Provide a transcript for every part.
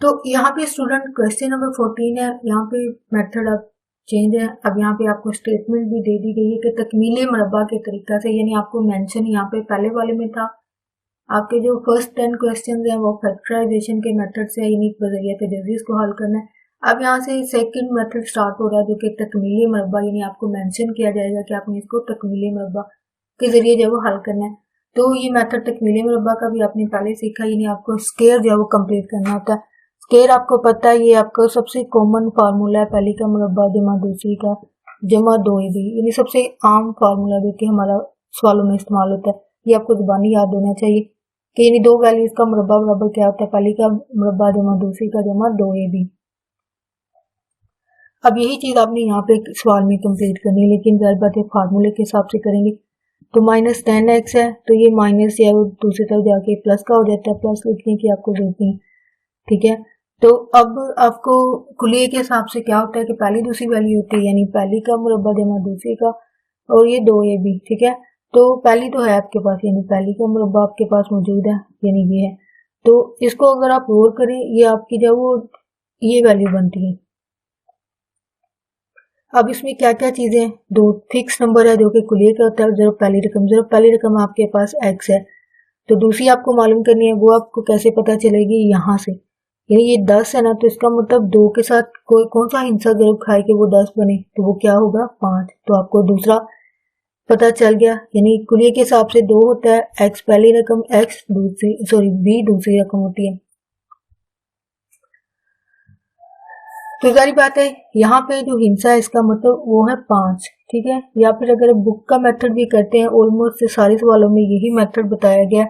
तो यहाँ पे स्टूडेंट क्वेश्चन नंबर 14 है, यहाँ पे मेथड अब चेंज है। अब यहाँ पे आपको स्टेटमेंट भी दे दी गई है कि तकमीले मुरब्बा के तरीका से, यानी आपको मेंशन यहाँ पे पहले वाले में था आपके जो फर्स्ट 10 क्वेश्चन हैं वो फैक्टराइजेशन के मेथड से यानी बजरिया तजवीज़ को हल करना है। अब यहाँ से सेकंड मेथड स्टार्ट हो रहा है जो कि तकमीली मुरब्बा, यानी आपको मेंशन किया जाएगा कि आपने इसको तकमीली मुरब्बा के जरिए जो वो हल करना है। तो ये मेथड तकमीली मुरब्बा का भी आपने पहले सीखा, यानी आपको स्केयर जो है वो कम्प्लीट करना होता है। स्केयर आपको पता है ये आपका सबसे कॉमन फार्मूला है, पहली का मुरब्बा जमा दूसरी का जमा दो भी, यानी सबसे आम फार्मूला जो कि हमारा सवालों में इस्तेमाल होता है। ये आपको जुबानी याद होना चाहिए कि यानी दो वैल्यूज का मुरब्बा बराबर क्या होता है, पहली का मुरब्बा जमा दूसरी का जमा दो भी। अब यही चीज आपने यहाँ पे सवाल में कंप्लीट करनी है, लेकिन जाहिर बात है फार्मूले के हिसाब से करेंगे। तो -10x है तो ये माइनस जो है वो दूसरी तरफ जाके प्लस का हो जाता है, प्लस लिखने की आपको जरूरत नहीं, ठीक है। तो अब आपको कुलिये के हिसाब से क्या होता है कि पहली दूसरी वैल्यू होती है, यानी पहली का मुरब्बा जमा दूसरी का, और ये दो ये भी, ठीक है। तो पहली तो है आपके पास, यानी पहली का मुरब्बा आपके पास मौजूद है, यानी ये है। तो इसको अगर आप और करें, ये आपकी जो वो ये वैल्यू बनती है। अब इसमें क्या क्या चीजें, दो फिक्स नंबर है जो कि कुलिये का होता है, जरूर पहली रकम आपके पास x है। तो दूसरी आपको मालूम करनी है, वो आपको कैसे पता चलेगी, यहाँ से, यानी ये 10 है ना, तो इसका मतलब 2 के साथ कोई कौन सा हिंसा जरूर खाए कि वो 10 बने, तो वो क्या होगा 5। तो आपको दूसरा पता चल गया, यानी कुलिये के हिसाब से 2 होता है, x पहली रकम, x दूसरी, सॉरी b दूसरी रकम होती है। तो सारी बात है, यहाँ पे जो हिंसा है इसका मतलब वो है 5, ठीक है। या फिर अगर बुक का मेथड भी करते हैं, ऑलमोस्ट सारे सवालों में यही मेथड बताया गया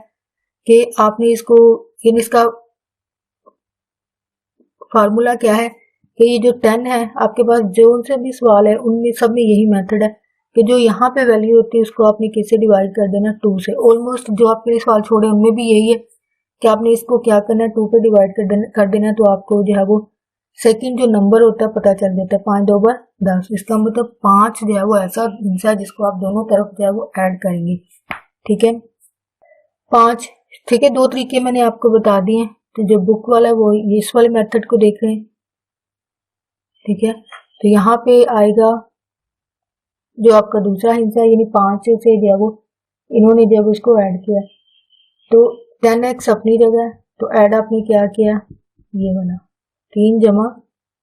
कि आपने इसको, यानी इसका फार्मूला क्या है कि ये जो 10 है आपके पास, जो उनसे भी सवाल है उनमें सब में यही मेथड है कि जो यहाँ पे वैल्यू होती है उसको आपने किससे डिवाइड कर देना, 2 से। ऑलमोस्ट जो आपके लिए सवाल छोड़े उनमें भी यही है कि आपने इसको क्या करना है, 2 पे डिवाइड कर देना, तो आपको जो है वो सेकंड जो नंबर होता है पता चल जाता है, 5 2 10। इसका मतलब 5 जो है वो ऐसा हिस्सा है जिसको आप दोनों तरफ जो है वो ऐड करेंगे, ठीक है। 5, ठीक है। दो तरीके मैंने आपको बता दिए, तो जो बुक वाला है वो इस वाले मेथड को देख रहे हैं, ठीक है। तो यहाँ पे आएगा जो आपका दूसरा हिस्सा है, यानी 5 से जो है वो इन्होंने जब उसको ऐड किया तो 10x अपनी जगह, तो ऐड आपने क्या किया, ये बना 3 जमा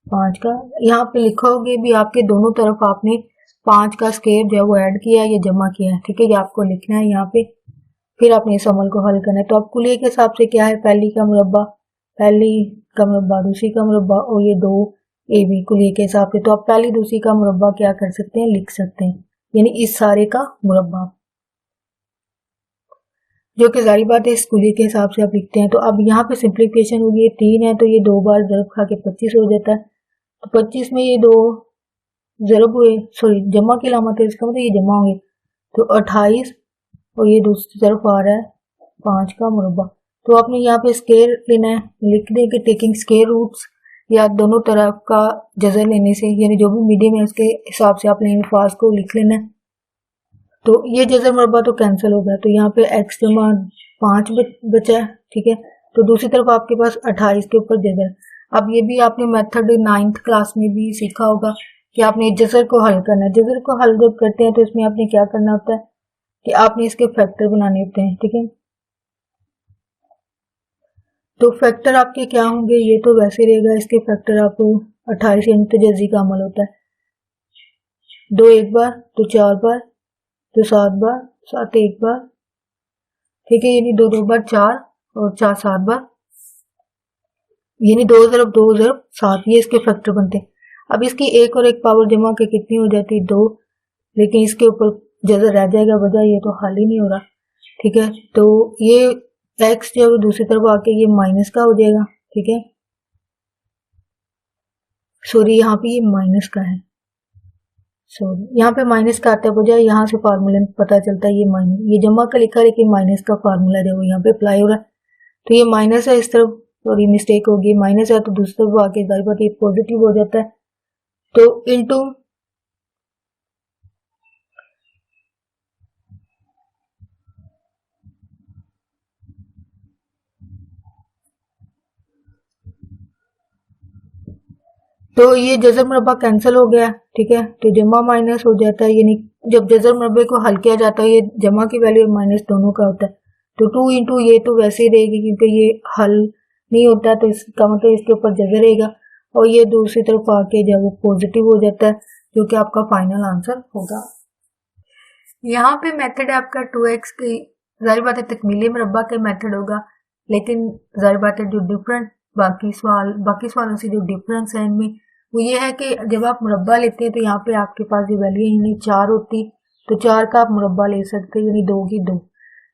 5 का, यहाँ पे लिखोगे भी आपके दोनों तरफ आपने 5 का स्केयर जो है वो ऐड किया है, ये जमा किया है, ठीक है। ये आपको लिखना है यहाँ पे, फिर आपने इस अमल को हल करना है। तो अब कुलिये के हिसाब से क्या है, पहली का मुरब्बा, पहली का मुरब्बा दूसरी का मुरब्बा, और ये दो ए बी कुलिये के हिसाब से। तो आप पहली दूसरी का मुरब्बा क्या कर सकते हैं, लिख सकते हैं, यानी इस सारे का मुरब्बा, जो कि जारी बात है इस कुलिये के हिसाब से आप लिखते हैं। तो अब यहाँ पे सिंप्लीफिकेशन होगी, 3 है तो ये 2 बार ज़रब खा के 25 हो जाता है। तो 25 में ये 2 ज़रब हुए, सॉरी जमा की अलामत है, इसका मतलब ये जमा होंगे, तो 28, और ये दूसरी तरफ आ रहा है 5 का मुरब्बा। तो आपने यहाँ पे स्केयर लेना है, लिख दें कि टेकिंग स्केयर रूट्स, या दोनों तरफ का जज़र लेने से, यानी जो भी मीडियम है उसके हिसाब से आपने अल्फाज को लिख लेना है। तो ये जज़र मुरब्बा तो कैंसिल हो गया, तो यहाँ पे x जमा 5 बचा है, ठीक है। तो दूसरी तरफ आपके पास 28 के ऊपर जज़र। अब ये भी आपने मेथड 9th क्लास में भी सीखा होगा कि आपने जज़र को हल करना है। जज़र को हल जब करते हैं तो इसमें आपने क्या करना होता है कि आपने इसके फैक्टर बनाने होते हैं, ठीक है। तो फैक्टर आपके क्या होंगे, ये तो वैसे रहेगा, इसके फैक्टर आपको 28 यानी तजज़ी का अमल होता है, 2 एक बार तो 4 बार तो 7 बार, 7 एक बार, ठीक है, यानी 2 2 बार 4, और 4 7 बार, यानी 2 ज़रब 2 ज़रब 7, ये इसके फैक्टर बनते हैं। अब इसकी एक और एक पावर जमा के कितनी हो जाती है, 2, लेकिन इसके ऊपर जज़र रह जाएगा, वजह ये तो हल ही नहीं हो रहा, ठीक है। तो ये x जो है दूसरी तरफ आके ये माइनस का हो जाएगा, ठीक है। सॉरी यहाँ पे ये माइनस का है, सॉरी यहाँ पे माइनस का आता है, बजाय यहाँ से फार्मूले में पता चलता है ये माइनस, ये जमा का लिखा है लेकिन माइनस का फार्मूला जो यहाँ पे अप्लाई हो रहा है, तो ये माइनस है इस तरफ, सॉरी मिस्टेक होगी, माइनस है तो दूसरी तरफ आके जाहिर बात ये पॉजिटिव हो जाता है, तो इनटू तो ये जजर मुरब्बा कैंसिल हो गया, ठीक है, तो जमा माइनस हो जाता है, यानी जब जजर मुरब्बे को हल किया जाता है ये जमा की वैल्यू और माइनस दोनों का होता है। तो 2 इंटू ये तो वैसे ही रहेगी क्योंकि ये हल नहीं होता, तो इसका मतलब इसके ऊपर जजर रहेगा और ये दूसरी तरफ आके जब वो पॉजिटिव हो जाता है जो कि आपका फाइनल आंसर होगा। यहाँ पे मेथड है आपका 2x की, जाहिर बात है तकमीली मुरब्बा का मेथड होगा, लेकिन जाहिर बात है जो डिफरेंट बाकी सवालों से जो डिफरेंस है इनमें वो ये है कि जब आप मुरब्बा लेते हैं तो यहाँ पे आपके पास ये वैल्यू यानी 4 होती, तो 4 का आप मुरब्बा ले सकते हैं, यानी 2 की 2,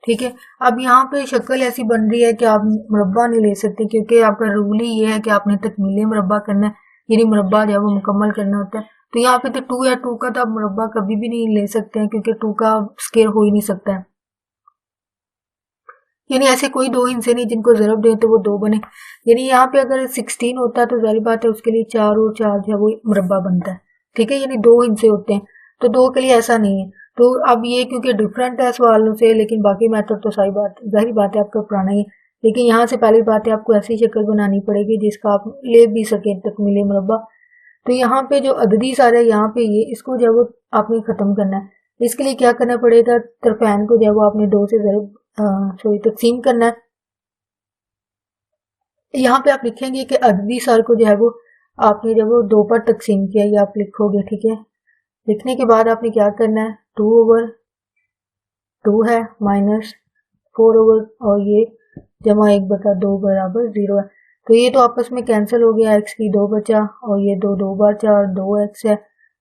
ठीक है। अब यहाँ पे शक्ल ऐसी बन रही है कि आप मुरब्बा नहीं ले सकते क्योंकि आपका रूल ही ये है कि आपने तकमीली मुरब्बा करना है, यानी मुरब्बा जो है वो मुकम्मल करना होता है। तो यहाँ पे तो 2 या 2 का तो आप मुरब्बा कभी भी नहीं ले सकते हैं क्योंकि 2 का स्केयर हो ही नहीं सकता है, यानी ऐसे कोई 2 हिस्से नहीं जिनको ज़रब दें तो वो 2 बने। यानी यहाँ पे अगर 16 होता है तो जाहिर बात है उसके लिए 4 और 4 जो है वो मुरब्बा बनता है, ठीक है, यानी 2 हिस्से होते हैं, तो 2 के लिए ऐसा नहीं है। तो अब ये क्योंकि डिफरेंट है सवालों से, लेकिन बाकी मेथड तो जाहिर बात है आपका पुराना ही है, लेकिन यहाँ से पहली बात है आपको ऐसी शक्ल बनानी पड़ेगी जिसका आप ले भी सकें तकमीली मुरब्बा। तो यहाँ पे जो अददी सारा है यहाँ पे ये इसको जब आपने ख़त्म करना है, इसके लिए क्या करना पड़ेगा, तरफैन को जब आपने 2 से तकसीम करना है। यहाँ पे आप लिखेंगे कि अददी सार को जो है वो आपने जब वो 2 पर तकसीम किया, ये आप लिखोगे, ठीक है। लिखने के बाद आपने क्या करना है, 2/2 है माइनस 4/, और ये जमा 1/2 बराबर 0 है। तो ये तो आपस में कैंसिल हो गया, x की 2 बचा और ये 2 2 बार 4 2x है,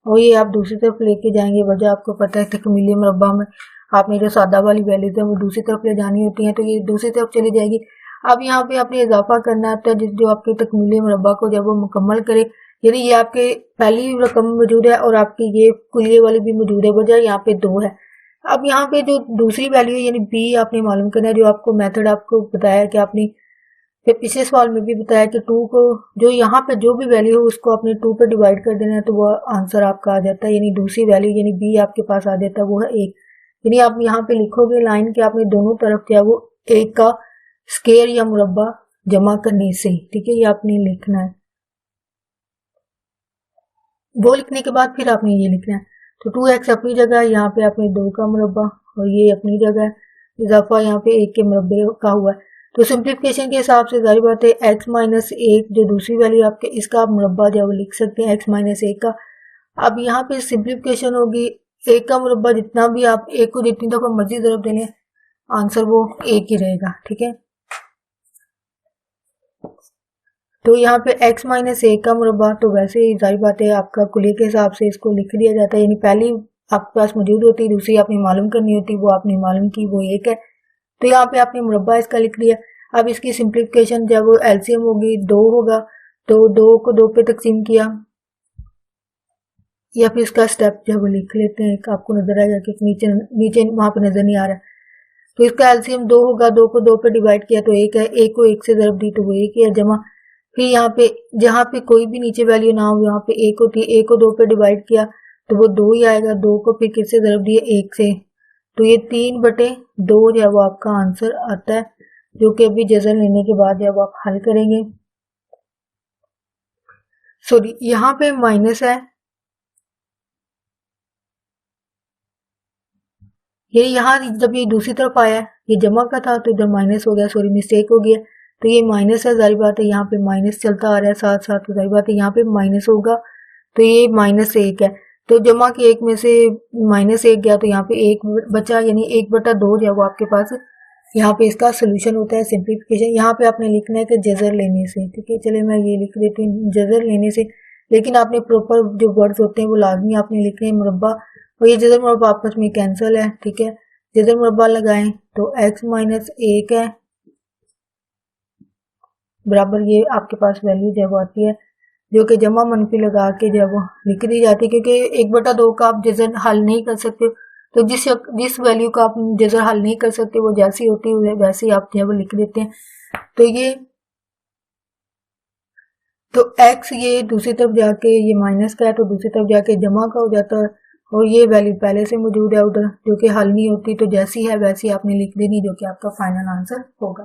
और ये आप दूसरी तरफ लेके जाएंगे। वजह आपको पता है तकमीली मुरब्बा में आपने जो सादा वाली वैल्यूज है वो दूसरी तरफ ले जानी होती है, तो ये दूसरी तरफ चली जाएगी। अब यहाँ पे आपने इजाफा करना होता है जो आपके तकमीली मुरब्बा को जब वो मुकम्मल करे, यानी ये आपके पहली रकम मौजूद है और आपकी ये कुलिये वाली भी मौजूद है, वजह यहाँ पे 2 है। अब यहाँ पे जो दूसरी वैल्यू है यानी b आपने मालूम करना है, जो आपको मेथड आपको बताया कि आपने फिर पिछले सवाल में भी बताया कि 2 को जो यहाँ पे जो भी वैल्यू हो उसको आपने 2 पे डिवाइड कर देना है, तो वो आंसर आपका आ जाता है, यानी दूसरी वैल्यू यानी b आपके पास आ जाता है, वो है 1। यानी आप यहाँ पे लिखोगे लाइन के आपने दोनों तरफ क्या वो 1 का स्केयर या मुरब्बा जमा करने से, ठीक है, ये आपने लिखना है। वो लिखने के बाद फिर आपने ये लिखना है, तो 2x अपनी जगह, यहाँ पे आपने 2 का मुरब्बा और ये अपनी जगह, इजाफा यहाँ पे 1 के मुरब्बे का हुआ है। तो सिंप्लीफिकेशन के हिसाब से जाहिर बात है x माइनस 1 जो दूसरी वैल्यू आपके, इसका आप मुरब्बा जो लिख सकते हैं x माइनस 1 का। अब यहाँ पे सिंप्लीफिकेशन होगी, 1 का मुरब्बा जितना भी आप 1 को जितनी दफा मर्जी ज़रब दे लें आंसर वो 1 ही रहेगा, ठीक है। तो यहाँ पे x माइनस 1 का मुरब्बा, तो वैसे ही जाहिर बात है आपका कुलिये के हिसाब से इसको लिख दिया जाता है, यानी पहली आपके पास मौजूद होती है, दूसरी आपने मालूम करनी होती, वो आपने मालूम की, वो 1 है। तो यहाँ पे आपने मुरब्बा इसका लिख लिया। अब इसकी सिंप्लीफिकेशन जब एलसीएम होगी 2 होगा, तो 2 को 2 पे तकसीम किया, या फिर इसका स्टेप जब लिख लेते हैं, आपको नजर आएगा कि नीचे वहां पे नजर नहीं आ रहा। तो इसका एलसीएम 2 होगा, 2 को 2 पे डिवाइड किया तो 1 है, 1 को 1 से ज़रब दी तो वो 1 है, जमा फिर यहाँ पे जहाँ पे कोई भी नीचे वैल्यू ना हो यहाँ पे 1 होती है, 1 को 2 पे डिवाइड किया तो वो 2 ही आएगा, 2 को फिर किससे ज़रब दिया 1 से, तो ये 3/2 जो है वो आपका आंसर आता है, जो कि अभी जज़र लेने के बाद जब आप हल करेंगे, सॉरी यहाँ पे माइनस है, ये यहाँ जब ये दूसरी तरफ आया ये जमा का था तो इधर माइनस हो गया, सॉरी मिस्टेक हो गया, तो ये माइनस है, जाहिर बात है यहाँ पे माइनस चलता आ रहा है साथ साथ, तो जाहिर बात है यहाँ पे माइनस होगा, तो ये -1 है, तो जमा के 1 में से -1 गया तो यहाँ पे 1 बचा, यानी 1/2 जो है वो आपके पास यहाँ पे इसका सोल्यूशन होता है सिंप्लीफिकेशन। यहाँ पे आपने लिखना है कि जज़र लेने से, ठीक है, चले मैं ये लिख देती हूँ जज़र लेने से, लेकिन आपने प्रॉपर जो वर्ड्स होते हैं वो लाजमी आपने लिखने हैं, मुरब्बा और ये जज़र मुरब्बा आपस में कैंसिल है, ठीक है, जज़र मुरब्बा लगाएं तो x माइनस 1 है बराबर ये आपके पास वैल्यू जब आती है जो कि जमा मनफी लगा के जब लिख दी जाती है, क्योंकि 1/2 का आप जज़र हल नहीं कर सकते, तो जिस वैल्यू का आप जज़र हल नहीं कर सकते वो जैसी होती है वैसे ही आप जब लिख देते हैं। तो ये तो x ये दूसरी तरफ जाके ये माइनस का है तो दूसरी तरफ जाके जमा का हो जाता है, और ये वैल्यू पहले से मौजूद है उधर जो कि हल नहीं होती, तो जैसी है वैसी आपने लिख देनी जो कि आपका फाइनल आंसर होगा।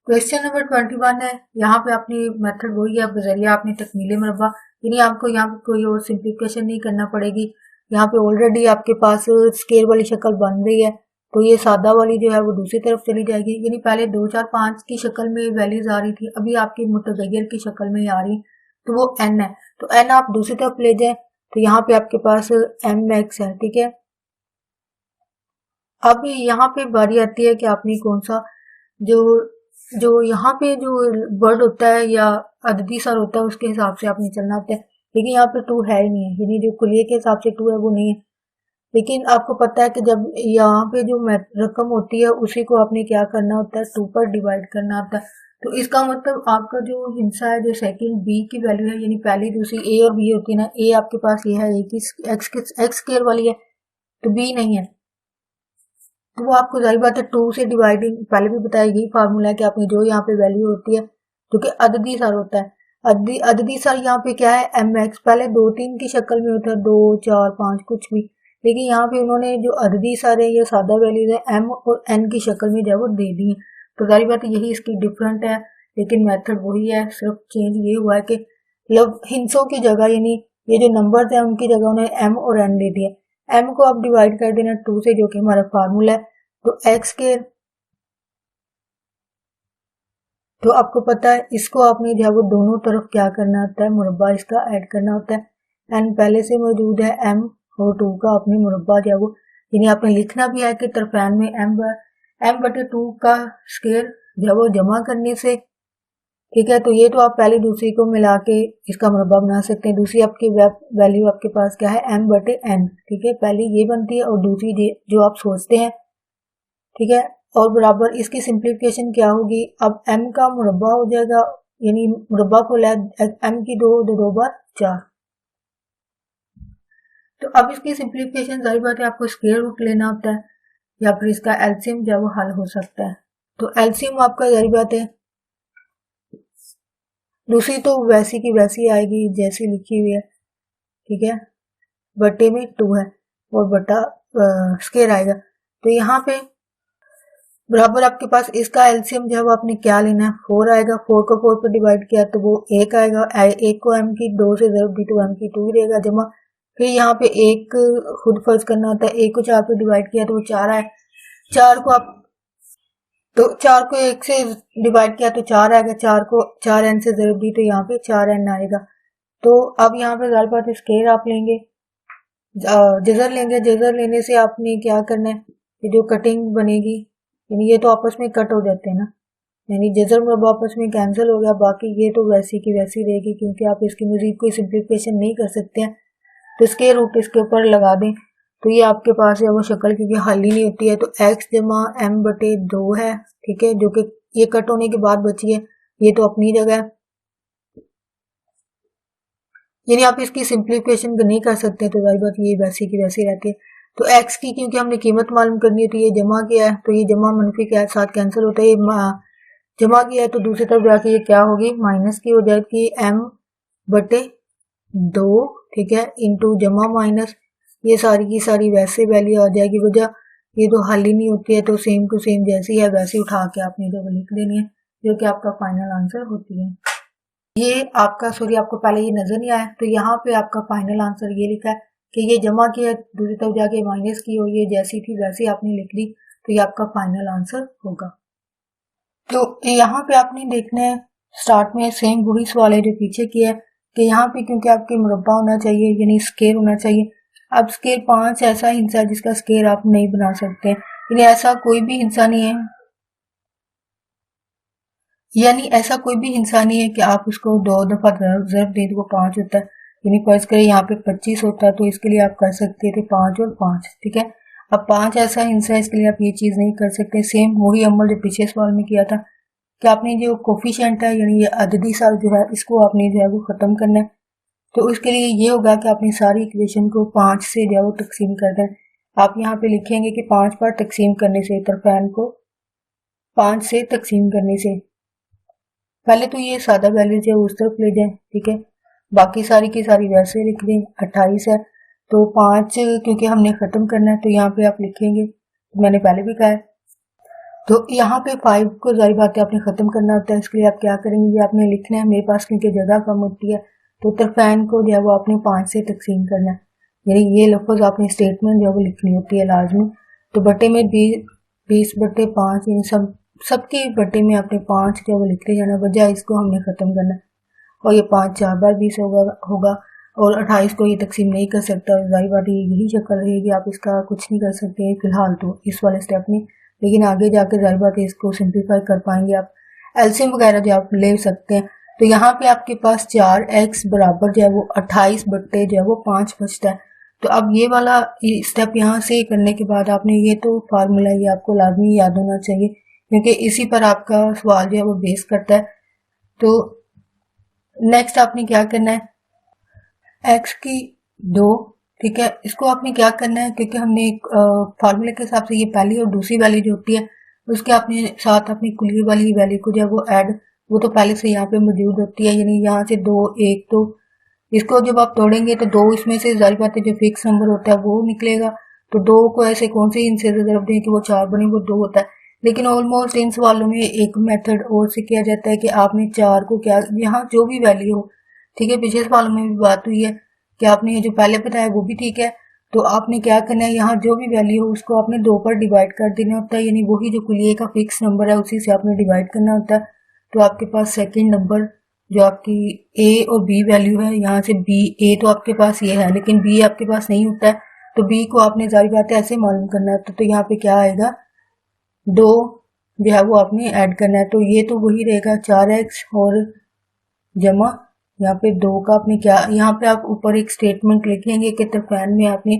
क्वेश्चन नंबर 21 है। यहाँ पे अपनी मेथड वही है, बजरिया आपने तकमीले मुरब्बा, यानी आपको यहाँ पे कोई और सिंप्लीफिकेशन नहीं करना पड़ेगी। यहाँ पे ऑलरेडी आपके पास स्केयर वाली शक्ल बन रही है, तो ये सादा वाली जो है वो दूसरी तरफ चली जाएगी। यानी पहले 2 4 5 की शक्ल में वैल्यूज आ रही थी, अभी आपकी मुतगैर की शक्ल में आ रही, तो वो n है। तो n आप दूसरी तरफ ले जाए, तो यहाँ पे आपके पास mx है, ठीक है। अब यहाँ पे बारी आती है कि आपने कौन सा जो जो यहाँ पे जो वर्ड होता है या अददी सर होता है उसके हिसाब से आपने चलना होता है, लेकिन यहाँ पे 2 है ही नहीं है, यानी जो कुलिये के हिसाब से 2 है वो नहीं है। लेकिन आपको पता है कि जब यहाँ पे जो रकम होती है उसी को आपने क्या करना होता है, 2 पर डिवाइड करना होता है। तो इसका मतलब आपका जो हिस्सा है, जो सेकंड बी की वैल्यू है, यानी पहली दूसरी ए और बी होती है ना, ए आपके पास ये है, ए की एक्स स्क्वायर वाली है, तो बी नहीं है, तो वो आपको जाहिर बात है 2 से डिवाइडिंग, पहले भी बताया यही फार्मूला है कि आपने जो यहाँ पे वैल्यू होती है जो कि अददी सर होता है, अददी सर यहाँ पे क्या है, एम एक्स, पहले 2 3 की शक्ल में होता है, 2 4 5 कुछ भी, लेकिन यहाँ पे उन्होंने जो अददी सर है या सादा वैल्यूज है एम और एन की शक्ल में जो वो दे दी है। तो जाहिर बात है यही इसकी डिफरेंट है, लेकिन मेथड वही है, सिर्फ चेंज ये हुआ है कि मतलब हिंसों की जगह, यानी ये जो नंबर है उनकी जगह उन्होंने एम और एन दे दिया। m को आप डिवाइड कर देना 2 से, जो कि हमारा फार्मूला है, तो x के, तो आपको पता है इसको आपने जो है वो दोनों तरफ क्या करना होता है, मुरब्बा इसका ऐड करना होता है। n पहले से मौजूद है, m और 2 का आपने मुरब्बा जो है वो, यानी आपने लिखना भी है कि तरफैन में m बटे 2 का स्क्वायर जो है वो जमा करने से, ठीक है। तो ये तो आप पहली दूसरी को मिला के इसका मुरब्बा बना सकते हैं। दूसरी आपकी वैल्यू आपके पास क्या है, m बटे n, ठीक है। पहली ये बनती है और दूसरी जो आप सोचते हैं, ठीक है। और बराबर इसकी सिंप्लीफिकेशन क्या होगी, अब m का मुरब्बा हो जाएगा, यानी मुरब्बा को ले m की 2 बार 4। तो अब इसकी सिंप्लीफिकेशन जाहिर बात है आपको स्क्वायर रूट लेना होता है, या फिर इसका एलसीएम जो वो हल हो सकता है। तो एलसीएम आपका जाहिर बात है, दूसरी तो वैसी की वैसी आएगी जैसी लिखी हुई है, ठीक है, बटे में 2 है और बटा स्क्वायर आएगा। तो यहाँ पे बराबर आपके पास इसका एलसीएम जो है वो आपने क्या लेना है, 4 आएगा, 4 को 4 पर डिवाइड किया तो वो 1 आएगा, 1 को m की 2 से जरूर दी तो m की 2 ही रहेगा जमा, फिर यहाँ पे 1 खुद फर्ज करना होता है, 1 को 4 पर डिवाइड किया तो वो 4 आए, 4 को आप, तो 4 को 1 से डिवाइड किया तो 4 आएगा, 4 को 4n से जरूर दी तो यहाँ पे 4n आएगा। तो अब यहाँ पे जाहिर बात है स्क्वायर आप लेंगे, जजर लेंगे, जजर लेने से आपने क्या करना है, ये जो कटिंग बनेगी, यानी ये तो आपस में कट हो जाते हैं ना, यानी जजर मुरब्बा आपस में कैंसिल हो गया, बाकी ये तो वैसी की वैसी रहेगी, क्योंकि आप इसकी मजीद कोई सिंप्लीफिकेशन नहीं कर सकते हैं। तो स्क्वायर रूट इसके ऊपर लगा दें, तो ये आपके पास है वो शक्ल, क्योंकि हल ही नहीं होती है, तो x जमा m बटे 2 है, ठीक है, जो कि ये कट होने के बाद बची है, ये तो अपनी जगह है, यानी आप इसकी सिंप्लीफिकेशन नहीं कर सकते, तो जाहिर बात ये वैसी की वैसी रहती है। तो x की क्योंकि हमने कीमत मालूम करनी है, तो ये जमा किया है, तो ये जमा मनफी के साथ कैंसिल होता है, ये जमा किया है, तो दूसरी तरफ जाके ये क्या होगी, माइनस की हो जाएगी, m बटे 2, ठीक है, इंटू जमा माइनस, ये सारी की सारी वैसे वैल्यू आ जाएगी, वजह ये तो हल ही नहीं होती है, तो सेम टू सेम जैसी है वैसे उठा के आपने जो लिख देनी है, जो कि आपका फाइनल आंसर होती है। ये आपका, सॉरी आपको पहले ये नजर नहीं आया, तो यहाँ पे आपका फाइनल आंसर ये लिखा है कि ये जमा किया, दूसरी तरफ जाके माइनस की, और ये जैसी थी वैसी आपने लिख दी, तो ये आपका फाइनल आंसर होगा। तो यहाँ पे आपने देखना है, स्टार्ट में सेम वही सवाल है जो पीछे किया है, कि यहाँ पे क्योंकि आपके मुरब्बा होना चाहिए, यानी स्क्वायर होना चाहिए। अब स्क्वायर 5 ऐसा हिस्सा है जिसका स्क्वायर आप नहीं बना सकते, यानी ऐसा कोई भी हिस्सा नहीं है, यानी ऐसा कोई भी हिस्सा नहीं है कि आप उसको 2 दफा ज़रब दे तो वो 5 होता है, यानी फर्ज करें यहाँ पे 25 होता है, तो इसके लिए आप कर सकते थे 5 और 5, ठीक है। अब 5 ऐसा हिस्सा है, इसके लिए आप ये चीज नहीं कर सकते। सेम वही अमल जो पिछले सवाल में किया था कि आपने जो कोफिशिएंट है, यानी ये अददी साल जो है, इसको आपने जो है वो खत्म करना है। तो उसके लिए ये होगा कि आपने सारी इक्वेशन को 5 से जो है वो तकसीम कर दें। आप यहाँ पे लिखेंगे कि 5 पर तकसीम करने से, तरफैन को 5 से तकसीम करने से, पहले तो ये सादा वैल्यू जो है उस तरफ ले जाए, ठीक है, बाकी सारी की सारी वैसे लिख दें। 28 है तो 5 क्योंकि हमने खत्म करना है, तो यहाँ पे आप लिखेंगे, मैंने पहले भी कहा है तो यहाँ पे 5 को जारी बात है आपने ख़त्म करना होता है। इसके लिए आप क्या करेंगे, ये आपने लिखना है। मेरे पास क्योंकि जगह कम होती है तो तरफैन को जो है वो आपने 5 से तकसीम करना है, यानी ये लफ्ज़ आपने स्टेटमेंट जो है वो लिखनी होती है लाजमी। तो बटे में 20/5 यानी सबके बटे में आपने 5 जो है वो लिखते जाना, बजाय इसको हमने ख़त्म करना है। और ये 5 4 बार 20 होगा और 28 को ये तकसीम नहीं कर सकता। जाहिर बात है यही शक्ल रहेगी, आप इसका कुछ नहीं कर सकते फिलहाल तो इस वाले स्टेप में, लेकिन आगे जाकर जाहिर बात है इसको सिंप्लीफाई कर पाएंगे आप। एलसीएम वगैरह जो आप ले सकते हैं। तो यहाँ पे आपके पास 4x बराबर जो है वो 28 बट्टे जो है वो 5 बचता है। तो अब ये वाला स्टेप यहाँ से करने के बाद आपने ये तो फार्मूला ये आपको लाजमी याद होना चाहिए, क्योंकि इसी पर आपका सवाल जो है वो बेस करता है। तो नेक्स्ट आपने क्या करना है, x की 2, ठीक है, इसको आपने क्या करना है, क्योंकि हमने एक फार्मूले के हिसाब से ये पहली और दूसरी वैल्यू जो होती है उसके अपने साथ अपनी कुली वाली वैल्यू को जो है वो ऐड, वो तो पहले से यहाँ पे मौजूद होती है, यानी यहाँ से 2 1, तो इसको जब आप तोड़ेंगे तो 2 इसमें से जाहिर बात है जो फिक्स नंबर होता है वो निकलेगा। तो 2 को ऐसे कौन से इनसे ज़रूरत दें कि वो 4 बने, वो 2 होता है। लेकिन ऑलमोस्ट इन सवालों में एक मेथड और से किया जाता है कि आपने 4 को क्या, यहाँ जो भी वैल्यू हो, ठीक है, पिछले सवालों में भी बात हुई है कि आपने ये जो पहले बताया वो भी ठीक है। तो आपने क्या करना है, यहाँ जो भी वैल्यू हो उसको आपने 2 पर डिवाइड कर देना होता है, यानी वही जो कुलिये का फिक्स नंबर है उसी से आपने डिवाइड करना होता है। तो आपके पास सेकंड नंबर जो आपकी ए और बी वैल्यू है, यहाँ से बी, ए तो आपके पास ये है लेकिन बी आपके पास नहीं होता है, तो बी को आपने जाहिर बात है ऐसे मालूम करना है। तो यहाँ पे क्या आएगा, 2 जो है वो आपने ऐड करना है। तो ये तो वही रहेगा 4x और जमा यहाँ पे 2 का आपने क्या, यहाँ पे आप ऊपर एक स्टेटमेंट लिखेंगे कि तरफैन में आपने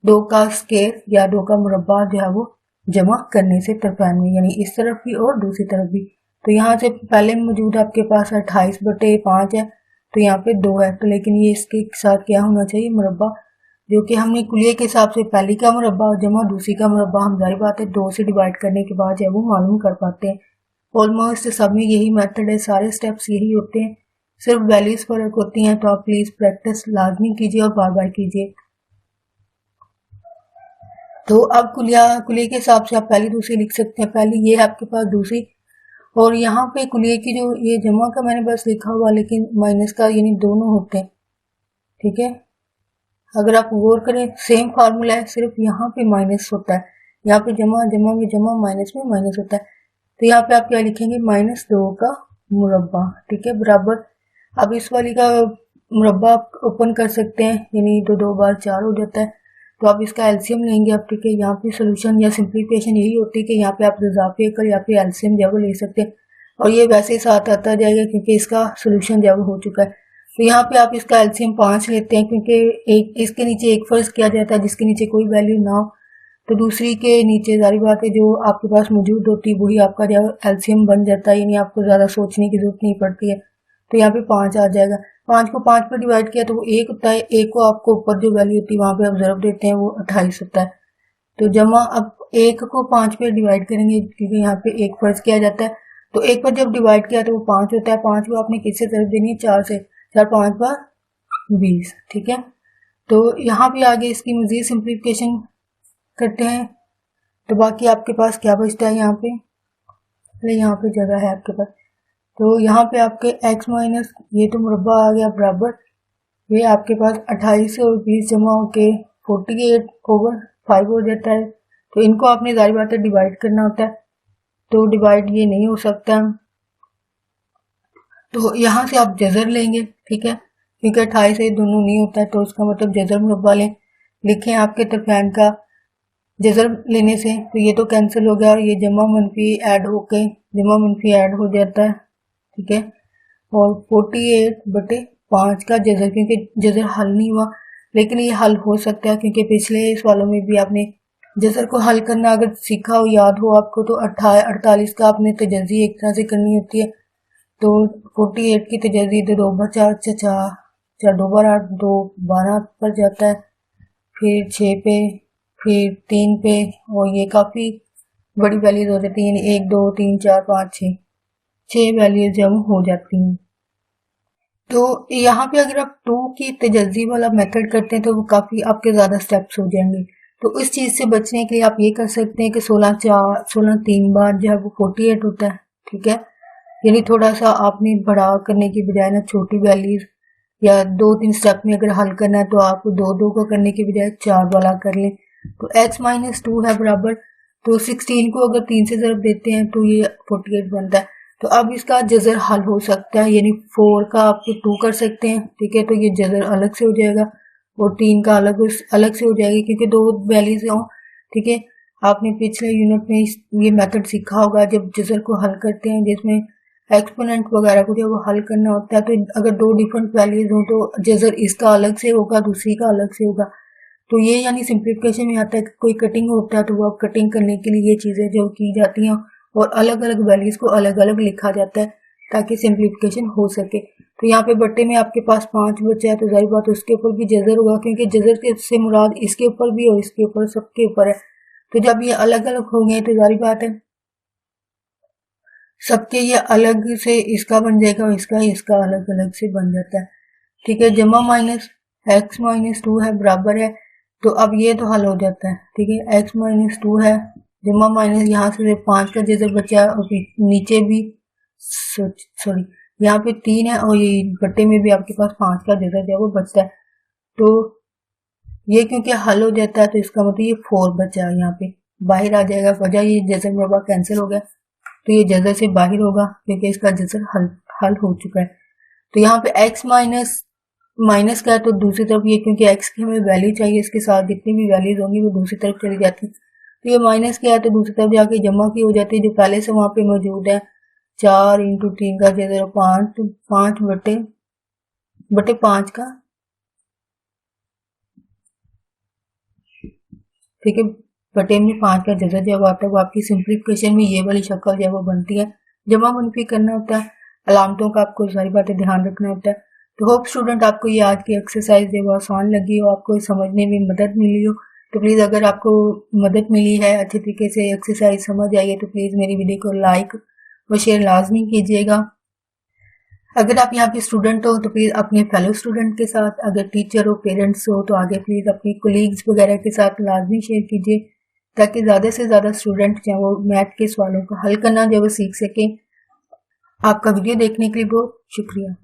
2 का स्क्वायर या 2 का मुरब्बा जो है वो जमा करने से तरफैन में, यानी इस तरफ भी और दूसरी तरफ भी। तो यहाँ से पहले मौजूद आपके पास 28/5 है, तो यहाँ पे 2 है, तो लेकिन ये इसके साथ क्या होना चाहिए, मुरब्बा, जो कि हमने कुलिये के हिसाब से पहली का मुरब्बा जमा दूसरी का मुरब्बा हम जाहिर बात है 2 से डिवाइड करने के बाद जो है वो मालूम कर पाते हैं। ऑलमोस्ट सब में यही मेथड है, सारे स्टेप्स यही होते हैं, सिर्फ वैल्यूज फर्क होती हैं। तो आप प्लीज प्रैक्टिस लाजमी कीजिए और बार बार कीजिए। तो अब कुलिये के हिसाब से आप पहली दूसरी लिख सकते हैं। पहली ये है आपके पास, दूसरी, और यहाँ पे कुलिये की जो ये जमा का मैंने बस लिखा हुआ, लेकिन माइनस का यानी दोनों होते हैं, ठीक है। अगर आप गौर करें सेम फार्मूला है, सिर्फ यहाँ पे माइनस होता है, यहाँ पे जमा जमा में जमा, माइनस में माइनस होता है। तो यहाँ पे आप क्या लिखेंगे, -2 का मुरब्बा, ठीक है, बराबर। अब इस वाली का मुरब्बा आप ओपन कर सकते हैं, यानी 2 बार 4 हो जाता है। तो आप इसका एलसीएम लेंगे आप, ठीक है। यहाँ पे सोल्यूशन या सिंप्लीफिकेशन यही होती है कि यहाँ पे आप इजाफे कर या फिर एलसीएम जो ले सकते हैं, और ये वैसे ही साथ आता जाएगा क्योंकि इसका सोल्यूशन जो हो चुका है। तो यहाँ पे आप इसका एलसीएम 5 लेते हैं, क्योंकि एक इसके नीचे एक फर्ज किया जाता है जिसके नीचे कोई वैल्यू ना हो, तो दूसरी के नीचे जारी बात है जो आपके पास मौजूद होती है वही आपका जो एलसीएम बन जाता है, यानी आपको ज़्यादा सोचने की जरूरत नहीं पड़ती है। तो यहाँ पे 5 आ जाएगा। 5 को 5 पर डिवाइड किया तो वो 1 होता है, 1 को आपको ऊपर जो वैल्यू होती है वहां पे ऑब्जर्व देते हैं वो 28 होता है। तो जमा, अब 1 को 5 पे डिवाइड करेंगे क्योंकि यहाँ पे 1 फर्ज किया जाता है, तो 1 पर जब डिवाइड किया तो वो 5 होता है। 5 को आपने किससे तरफ देनी है, 4 से, 4 5 बार 20, ठीक है। तो यहाँ पे आगे इसकी मजीद सिंप्लीफिकेशन करते हैं। तो बाकी आपके पास क्या बचता है, यहाँ पे यहाँ पे जगह है आपके पास, तो यहाँ पे आपके x माइनस ये तो मुरब्बा आ गया बराबर, ये आपके पास 28 और 20 जमा होके 48/5 हो जाता है। तो इनको आपने जाहिर बात है डिवाइड करना होता है, तो डिवाइड ये नहीं हो सकता, तो यहाँ से आप जजर लेंगे, ठीक है, क्योंकि 28 से दोनों नहीं होता है, तो उसका मतलब जजर मुरब्बा लें। लिखें आपके तरफैन का जजर लेने से, तो ये तो कैंसिल हो गया और ये जमा मनफी ऐड होके जमा मनफी ऐड हो जाता है, ठीक है। और 48/5 का जजर, क्योंकि जजर हल नहीं हुआ, लेकिन ये हल हो सकता है क्योंकि पिछले सवालों में भी आपने जजर को हल करना अगर सीखा हो, याद हो आपको, तो 48 का आपने तजज़ी एक तरह से करनी होती है। तो 48 की तजज़ी 2 बार 4 4 2 बार 8 2 12 पर जाता है, फिर 6 पे, फिर 3 पे, और ये काफ़ी बड़ी वैल्यूज हो जाती है, यानी 1 2 3 4 5 6 वैल्यूज जब हो जाती हैं। तो यहाँ पे अगर आप 2 की तजज़ी वाला मेथड करते हैं तो वो काफ़ी आपके ज़्यादा स्टेप्स हो जाएंगे। तो इस चीज से बचने के लिए आप ये कर सकते हैं कि 16 3 बार जो है वो 48 होता है, ठीक है। यानी थोड़ा सा आपने बड़ा करने की बजाय ना छोटी वैल्यूज या 2-3 स्टेप में अगर हल करना है तो आप 2-2 का करने की बजाय 4 वाला कर लें। तो x-2 है बराबर, तो 16 को अगर 3 से ज़रब देते हैं तो ये 48 बनता है। तो अब इसका जज़र हल हो सकता है, यानी 4 का आप 2 कर सकते हैं, ठीक है। तो ये जज़र अलग से हो जाएगा और 3 का अलग से हो जाएगी, क्योंकि 2 वैल्यूज हों, ठीक है। आपने पिछले यूनिट में ये मेथड सीखा होगा जब जज़र को हल करते हैं, जिसमें एक्सपोनेंट वगैरह को जब वो हल करना होता है तो अगर 2 डिफरेंट वैल्यूज हो तो जज़र इसका अलग से होगा, दूसरी का अलग से होगा। तो ये यानी सिंप्लीफिकेशन में आता है कि कोई कटिंग होता है तो वो कटिंग करने के लिए ये चीज़ें जो की जाती हैं और अलग अलग वैल्यूज को अलग अलग लिखा जाता है ताकि सिंप्लीफिकेशन हो सके। तो यहाँ पे बट्टे में आपके पास 5 बचा है, तो जाहिर बात उसके ऊपर भी जज़र होगा, क्योंकि जज़र से मुराद इसके ऊपर भी और इसके ऊपर सबके ऊपर है। तो जब ये अलग अलग हो गए तो जाहिर बात है सबके ये अलग से इसका बन जाएगा और इसका अलग अलग से बन जाता है, ठीक है। जमा माइनस x-2 है बराबर है, तो अब ये तो हल हो जाता है, ठीक है। x-2 है जमा माइनस यहाँ से 5 का जज़र बचा और नीचे भी सॉरी यहाँ पे 3 है और ये बट्टे में भी आपके पास 5 का जज़र जो है वो बचता है। तो ये क्योंकि हल हो जाता है तो इसका मतलब ये 4 बचा है, यहाँ पे बाहर आ जाएगा, वजह ये जज़र मरबा कैंसिल हो गया तो ये जज़र से बाहर होगा क्योंकि इसका जज़र हल हो चुका है। तो यहाँ पे x माइनस का है तो दूसरी तरफ ये क्योंकि x की हमें वैल्यू चाहिए, इसके साथ जितनी भी वैल्यूज होंगी वो दूसरी तरफ चली जाती है। तो ये माइनस क्या है तो दूसरी तरफ जाके जमा की हो जाती है जो पहले से वहां पे मौजूद है। 4 इंटू 3 का जज़र 5, तो 5 बटे 5 का, ठीक है, बटे में 5 का जज़र जब आता है वो आपकी सिंप्लीफिकेशन में ये वाली शक्ल जो है वो बनती है। जमा मनफी करना होता है, अलामतों का आपको सारी बातें ध्यान रखना होता है। तो होप स्टूडेंट आपको ये आज की एक्सरसाइज जो है आसान लगी हो, आपको समझने में मदद मिली हो। तो प्लीज़ अगर आपको मदद मिली है, अच्छे तरीके से एक्सरसाइज समझ आई है, तो प्लीज़ मेरी वीडियो को लाइक और शेयर लाजमी कीजिएगा। अगर आप यहाँ पे स्टूडेंट हो तो प्लीज़ अपने फेलो स्टूडेंट के साथ, अगर टीचर हो पेरेंट्स हो तो आगे प्लीज़ अपने कोलीग्स वगैरह के साथ लाजमी शेयर कीजिए ताकि ज़्यादा से ज़्यादा स्टूडेंट जो वो मैथ के सवालों को हल करना जो वो सीख सकें। आपका वीडियो देखने के लिए बहुत शुक्रिया।